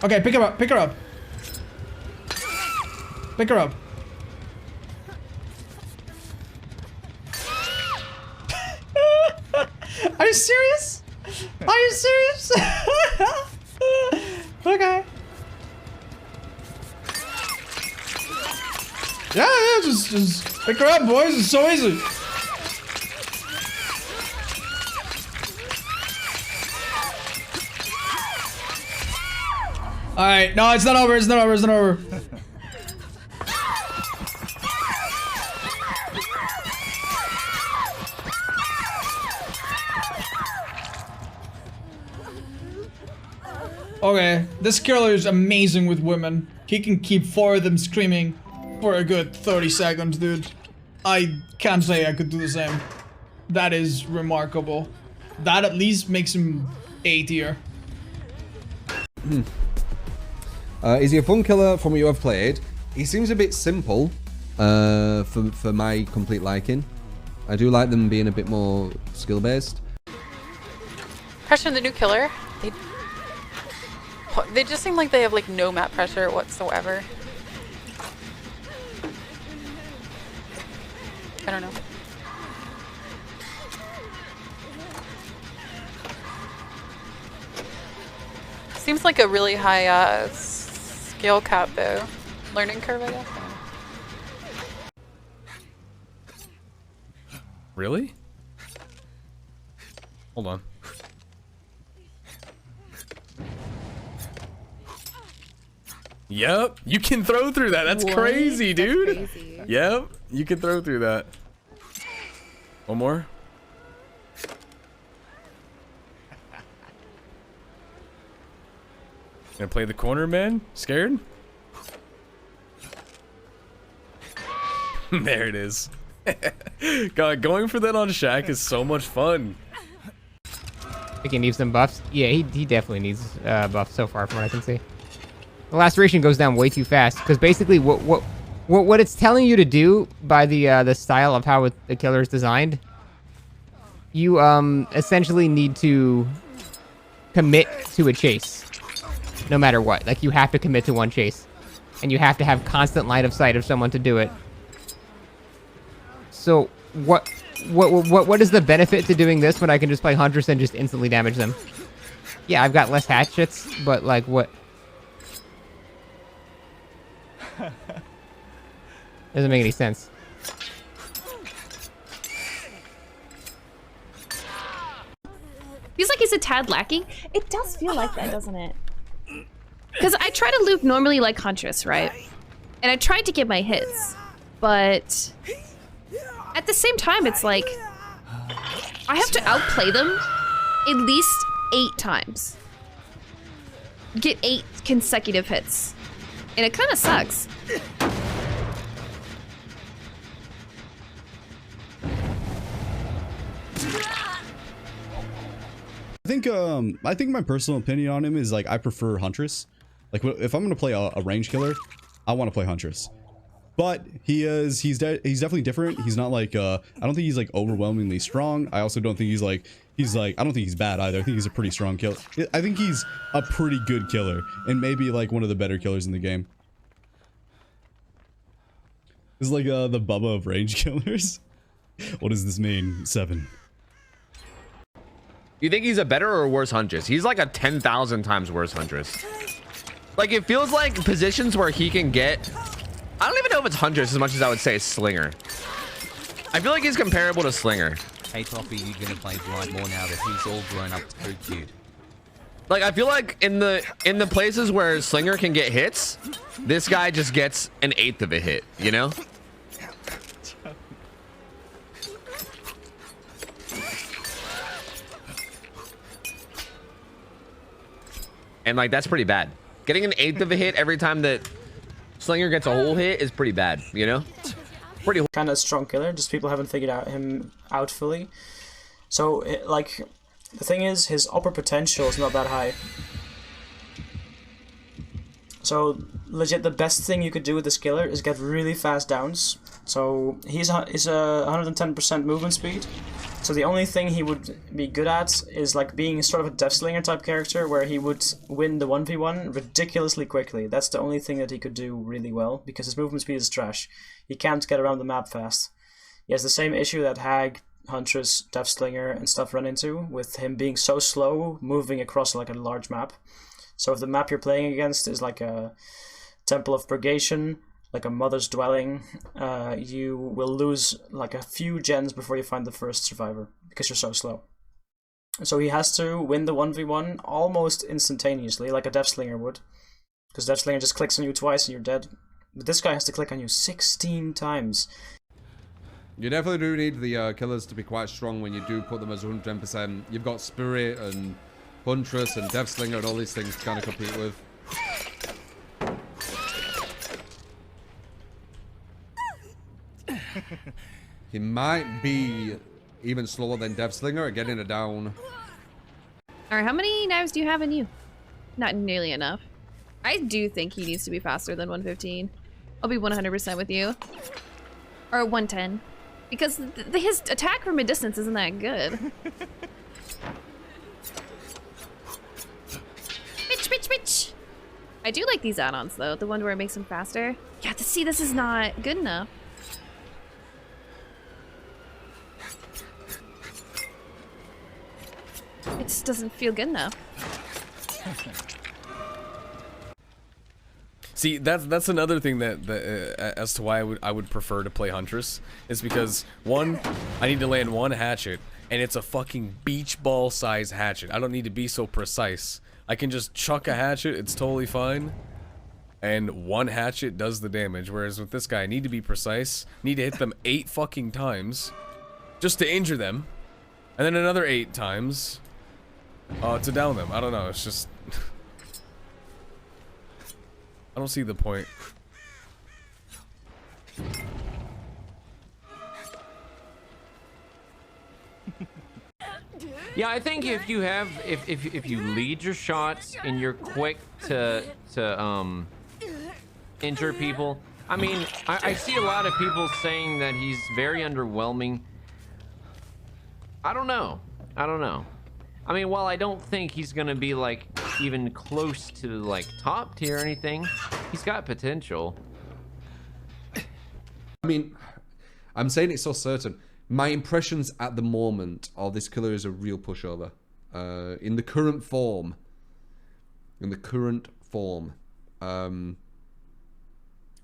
Okay, pick her up, pick her up. Pick her up. Are you serious? Are you serious? Okay. Yeah, just pick her up, boys. It's so easy. All right, no, it's not over. It's not over. It's not over. Okay, this killer is amazing with women. He can keep 4 of them screaming for a good 30 seconds, dude. I can't say I could do the same. That is remarkable. That at least makes him A tier. Is he a fun killer from what you have played? He seems a bit simple for my complete liking. I do like them being a bit more skill-based. Pressure the new killer. They just seem like they have like no map pressure whatsoever. I don't know. Seems like a really high skill cap though. Learning curve, I guess. Really? Hold on. Yep, you can throw through that. That's crazy, dude. That's crazy. Yep, you can throw through that. One more. Gonna play the corner, man? Scared? There it is. God, going for that on Shaq is so much fun. I think he needs some buffs. Yeah, he definitely needs buffs so far from what I can see. The laceration goes down way too fast because basically what it's telling you to do by the style of how the killer is designed, you essentially need to commit to a chase, no matter what. Like you have to commit to one chase, and you have to have constant line of sight of someone to do it. So what is the benefit to doing this when I can just play Huntress and just instantly damage them? Yeah, I've got less hatchets, but like what? Doesn't make any sense. Feels like he's a tad lacking. It does feel like that, doesn't it? Because I try to loop normally like Huntress, right? And I tried to get my hits, but at the same time, it's like I have to outplay them at least 8 times. Get 8 consecutive hits. And it kind of sucks. I think my personal opinion on him is like I prefer Huntress. Like if I'm gonna play a range killer, I want to play Huntress. But he's definitely different. He's not like I don't think he's like overwhelmingly strong. I also don't think he's like I don't think he's bad either. I think he's a pretty strong killer. I think he's a pretty good killer and maybe like one of the better killers in the game. This is like the Bubba of range killers. What does this mean? 7. You think he's a better or worse Huntress? He's like a 10,000 times worse Huntress. Like it feels like positions where he can get. I don't even know if it's Huntress as much as I would say Slinger. I feel like he's comparable to Slinger. Hey Toffee, you're gonna play Blind more now that he's all grown up so cute. Like I feel like in the places where Slinger can get hits, this guy just gets an 1/8 of a hit, you know? And like that's pretty bad. Getting an 1/8 of a hit every time that Slinger gets a whole hit is pretty bad, you know? Pretty kind of strong killer, just people haven't figured him out fully. So like the thing is his upper potential is not that high. So legit the best thing you could do with this killer is get really fast downs So he's a 110% movement speed. So the only thing he would be good at is like being sort of a Death Slinger type character where he would win the 1v1 ridiculously quickly. That's the only thing that he could do really well because his movement speed is trash. He can't get around the map fast. He has the same issue that Hag, Huntress, Death Slinger and stuff run into with him being so slow moving across like a large map. So if the map you're playing against is like a Temple of Purgation, like a Mother's Dwelling, you will lose like a few gens before you find the first survivor because you're so slow. So he has to win the 1v1 almost instantaneously, like a Death Slinger would. Because Death Slinger just clicks on you twice and you're dead. But this guy has to click on you 16 times. You definitely do need the killers to be quite strong when you do put them as 110%. You've got Spirit and Huntress and Death Slinger and all these things to kind of compete with. He might be even slower than Death Slinger at getting it down. Alright, how many knives do you have in you? Not nearly enough. I do think he needs to be faster than 115. I'll be 100% with you. Or 110. Because his attack from a distance isn't that good. Bitch! I do like these add-ons though, the one where it makes him faster. Yeah, see, this is not good enough. It just doesn't feel good enough. See, that's another thing that as to why I would prefer to play Huntress is because one, I need to land one hatchet and it's a fucking beach ball size hatchet. I don't need to be so precise. I can just chuck a hatchet, it's totally fine. And one hatchet does the damage, whereas with this guy I need to be precise, need to hit them 8 fucking times just to injure them. And then another 8 times to down them. I don't know, it's just I don't see the point. Yeah, I think if you have if you lead your shots and you're quick to injure people. I mean, I see a lot of people saying that he's very underwhelming. I don't know. I mean, while I don't think he's gonna be like even close to like top tier or anything, he's got potential. I mean, I'm saying it so certain. My impressions at the moment are this killer is a real pushover. In the current form.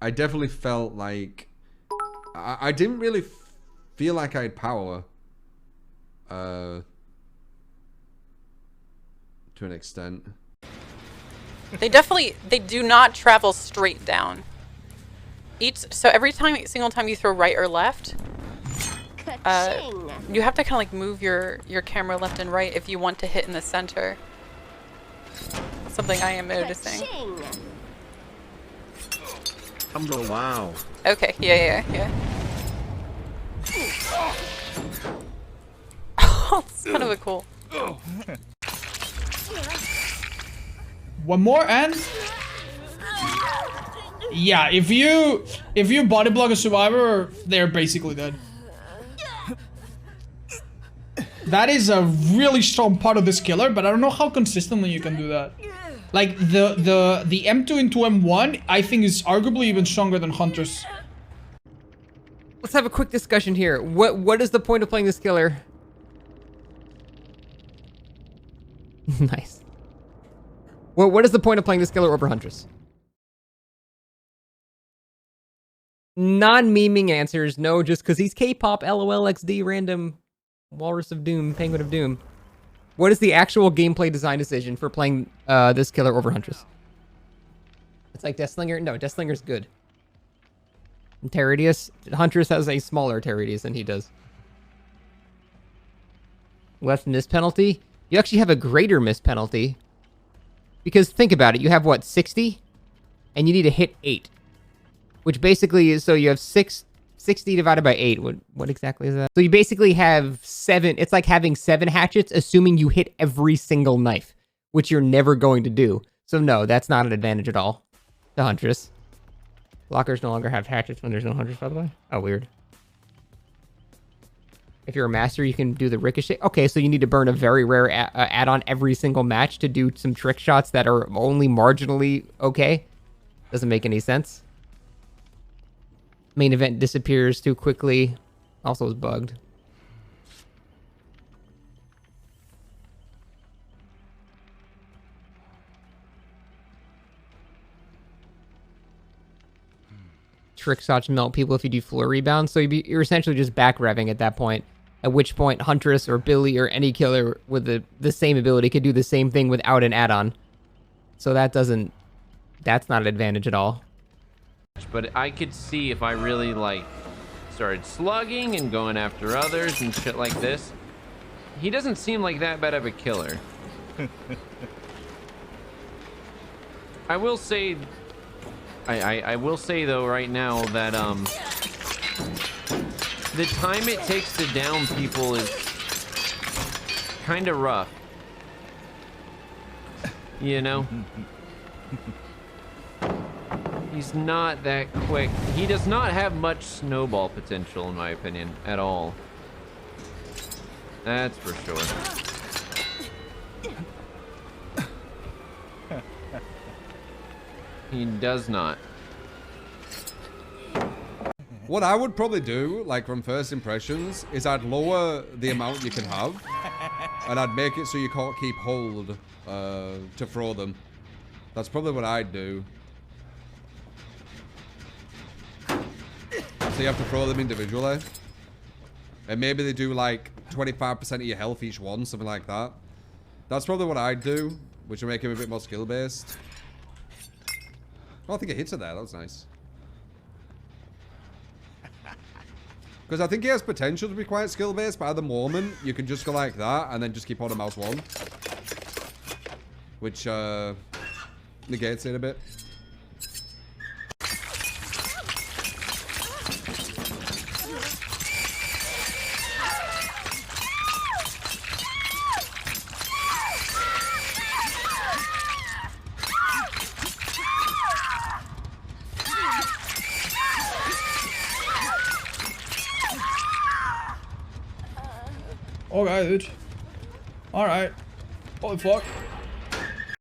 I definitely felt like I didn't really feel like I had power. To an extent. They do not travel straight down. So every single time you throw right or left, you have to kind of like move your camera left and right if you want to hit in the center. Something I am noticing. Oh, wow. Okay, yeah. Oh, it's kind of a cool. One more and yeah, if you body block a survivor, they're basically dead. That is a really strong part of this killer, but I don't know how consistently you can do that. Like the M2 into M1, I think is arguably even stronger than Huntress. Let's have a quick discussion here. What is the point of playing this killer? Nice. What is the point of playing this killer over Huntress? Non-memeing answers, no, just because he's K-pop, LOL, XD, random, Walrus of Doom, Penguin of Doom. What is the actual gameplay design decision for playing this killer over Huntress? It's like Deathslinger? No, Deathslinger's good. And Teridius? Huntress has a smaller Teridius than he does. Less miss penalty? You actually have a greater miss penalty. Because think about it, you have what, 60? And you need to hit 8. Which basically is, so you have 60 divided by 8. What exactly is that? So you basically have 7, it's like having 7 hatchets, assuming you hit every single knife, which you're never going to do. So no, that's not an advantage at all to Huntress. Blockers no longer have hatchets when there's no hunters, by the way. Oh, weird. If you're a master, you can do the ricochet. Okay, so you need to burn a very rare add-on every single match to do some trick shots that are only marginally okay. Doesn't make any sense. Main event disappears too quickly. Also is bugged. Trick shots melt people if you do floor rebounds. So you're essentially just back revving at that point. At which point, Huntress or Billy or any killer with the same ability could do the same thing without an add-on. So that's not an advantage at all. But I could see if I really like started slugging and going after others and shit like this. He doesn't seem like that bad of a killer. I will say, I will say though right now that the time it takes to down people is kind of rough. You know? He's not that quick. He does not have much snowball potential, in my opinion, at all. That's for sure. He does not. What I would probably do, like from first impressions, is I'd lower the amount you can have, and I'd make it so you can't keep hold to throw them. That's probably what I'd do. So you have to throw them individually. And maybe they do like 25% of your health each one, something like that. That's probably what I'd do, which would make him a bit more skill-based. Oh, I think it hits it there. That was nice. Because I think he has potential to be quite skill-based, but at the moment, you can just go like that and then just keep on a mouse one. Which, negates it a bit. Okay, dude. Alright. Holy fuck.